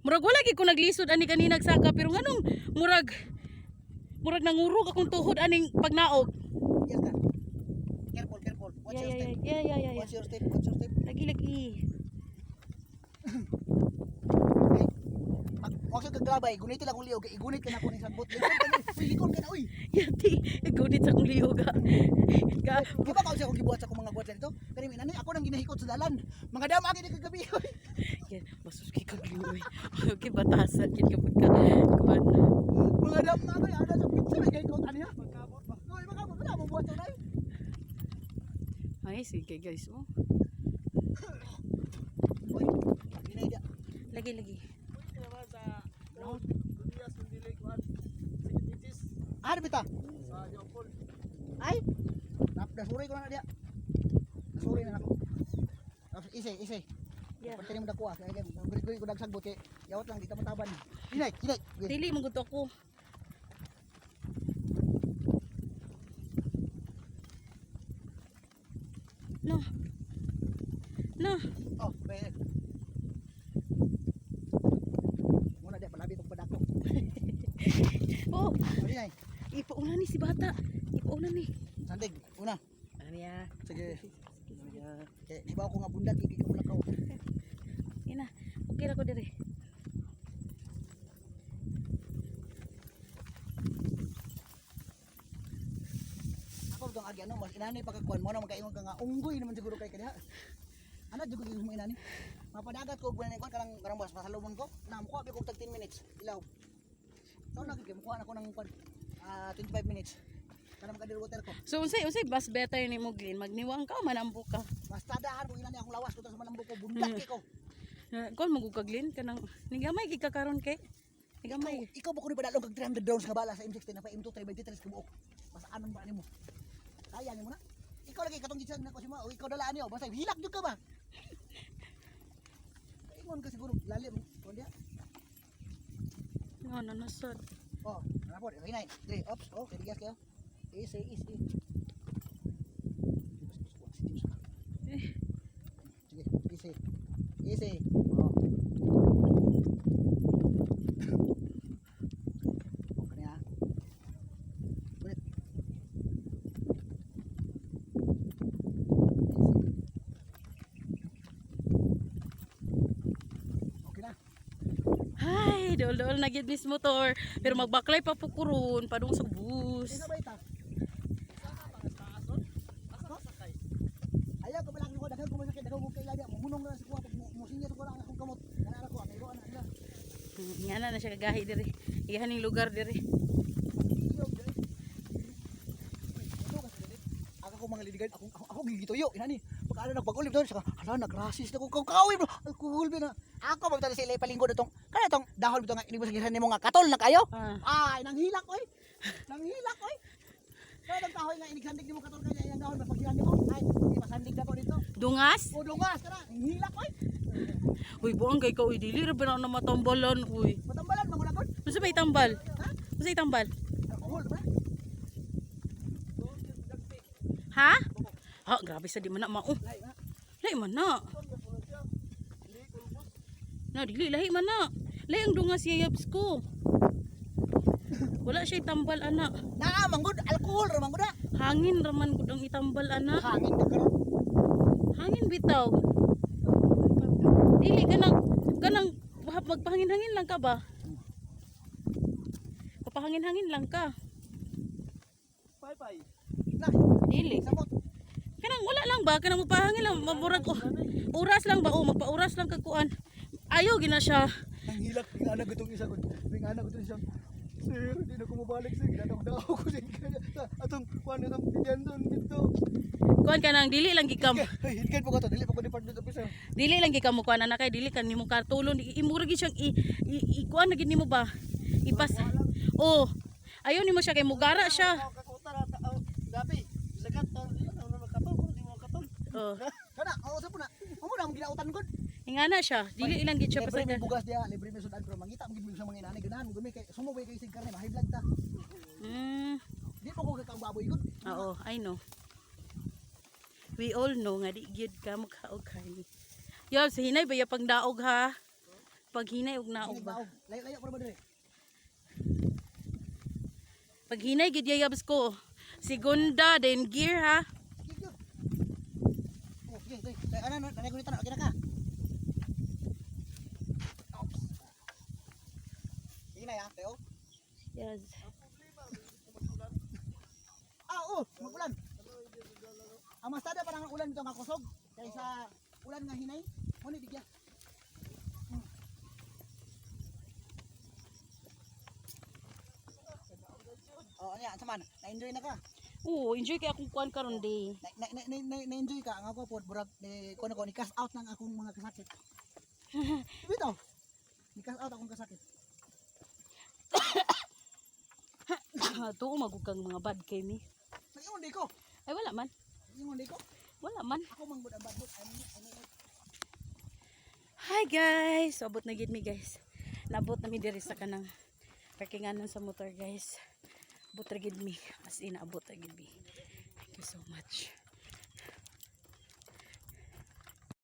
Murag wala gid ko naglisod ani kanina saka pero nganong murag nangurog akong tuhod aning pagnaog. Yes ka. Careful, careful. Watch your step. Yeah. Watch your step, watch your step. Lagi. Okay. Pag sa kaglabay, gunitin lang kung liog, igunit ka na ko ng sagbot. Likod ka na, uy. Yati, gunit sa kong liyoga. Giba ka siya kung gibuhat sa akong mga buhat dito. Pero minani ako nang ginahikot sa dalan. Mga dama gid kagabi. Basus kay kagliyoy. Okay, batasan kid kapag ka. Kuan. Mga dama ko ada sa picture na gihikot aniya. Magkabot ba? Oy, magkabot na mo buhat na. Ay, sige guys, oh. Oy, ginay dia. Lagi. Ano bita? Ay! Nasuri ko na dia. Nasuri na ako. Ise. Yeah. Pagtani mo dako ah. Kaya guri ko dagsagbot kay yawat lang di ka mataban. Inay. Dili mo gusto ko. No. Oh, be. Muna dia palabi tong padako. Oh, Inay. ipauna ni si bata. Ipauna ni. Sandig, una. Ano niya? Sige. Kaya di ba ako nga bundag hindi ka mulakaw. Ina, okay ra ko dire. Ako tong agi ano mas inani pagkakuan mo na magkaingon ka nga unggoy naman siguro kay kadiha. Ano jud ko mo inani? Mapadagat ko bulan kon karang bas pasalubon ko. Na mo ko abi ko tag 10 minutes. Ilaw. So nagigim ko ako ng 25 minutes. Para makadir water ko. So unsay bus better ni mo Glyn? Magniwang ka o manambo ka? Basta daan ko inani akong lawas ko sa manambo ko bundak ko. Kon mo ka Glyn kanang nigamay gid ka karon kay. Nigamay. Ikaw ba ko ni padalong kag 300 rounds nga bala sa M16 na pa M2 323 ka buok. Basta anon ba nimo? Kaya nimo na. Ikaw lagi katong gitsag na ko si mo. Ikaw dala niyo basta hilak jud ka ba? Ingon ka siguro lalim ko dia. No, nasod. Oh, rapor. Okay na. 3 ops. Oh, kadigas kayo. Easy. Sige, easy. Oh. Okay na. Ulit. Okay na. Ay, dol na gid mis motor. Pero magbaklay pa po kuron padung sa bus. Isa ba ita? Ayaw ko balak ko daghan ko masakit daghan ko kay lagi mo hunong na sa kuha pag mo sinya ko lang akong kamot. Ana ko amigo ana ila. Ngana na siya kagahi diri. Ihaning lugar diri. Ako mga lidigan ako gigituyo inani. Pag ano nagpag-ulib doon saka hala nagrasis na ko kaway bro. Alcohol ba na. Ako magtala sa ilay palinggo datong kana tong dahol bitaw nga ini mo sa gisan nimo nga katol na kayo. Ay nanghilak oy. Kaya nagtahoy nga inigsandig nimo katol kanya iyang dahon mapaghiran nimo. Ay, di masandig na ko dito. Dungas? O dungas kana, nanghilak oy. Uy, buang kay ka uy dili ra ba na matambalan uy. Matambalan mangulagod. Unsa ba itambal? Ha? Unsa itambal? Alcohol ba? Ha? Ha, grabe sa di man na mao. Lay ha. Lahi man na. Na dili lahi man na. Lahi ang dungas yayaps ko. Wala siya itambal ana. Naa manggod alcohol ra manggod. Hangin raman gud ang itambal ana. Hangin ka karon. Hangin bitaw. Dili kanang magpahangin-hangin lang ka ba? Papahangin-hangin lang ka. Pay. Na, Dili. samot. Kanang wala lang ba? Kanang magpahangin lang mamurag ko. Oras lang ba o magpa-oras lang kagkuan. Ayaw gina siya. Nanghilak ingana gutong isa ko. Ingana gutong isang Sir, di na ko mabalik sir. Ginadaw ko sir. Atong kuan atong bigyan doon dito. Kuan ka nang dili lang gikam. Ay, hinggan po ko to. Dili pa ko department officer. Dili lang gikam mo kuan ana kay dili kan nimo kartulon imurag siyang kuan na gid nimo ba? Ipas. Oh. Ayaw nimo siya kay mugara siya. Gabi. Sagat to. Ano na makatol ko di mo katol. Oh. Kana, sa po na. Amo na ang ginautan ko. Ingana siya. Dili lang gid siya Libre pasag. may bugas dia, libre may sudan pero mangita mo gid sa mga inani ganahan mo gumi kay sumubay kay sig karne mahiblag ta. Di pa ko kang baboy gud. Oo, I know. We all know nga di gyud ka magkaog kani. Yo, sa hinay ba ya pang daog ha? Pag hinay ug naog ba. Naog. Layo para ba dire? Pag hinay gid yayabs ko. Segunda then gear ha. Sige. Oh, sige. Ano, nanay ko dito na. Okay na ka. Oops. Sige na ya, Teo. Yes. Magulan. Ang mas tada parang ulan dito nga kusog kaysa ulan nga hinay. Muni digya. Oh, ano yan? Saman, na-enjoy na ka. Oo, enjoy kay akong kuan karon day. Na-enjoy ka. Ang ako po, burag, kuno ko, ni-cast out ng akong mga kasakit. Bitaw. Ni-cast out akong kasakit. Tuo magug kang mga bad kay mi. Sa ingon di ko. Ay wala man. Sa ingon di ko. Wala man. Ako mang budang badbot. Hi guys. Abot na gid mi guys. Nabot na mi diri sa kanang parkinganan sa motor guys. Abot ra gid mi. As in abot ra gid mi. Thank you so much.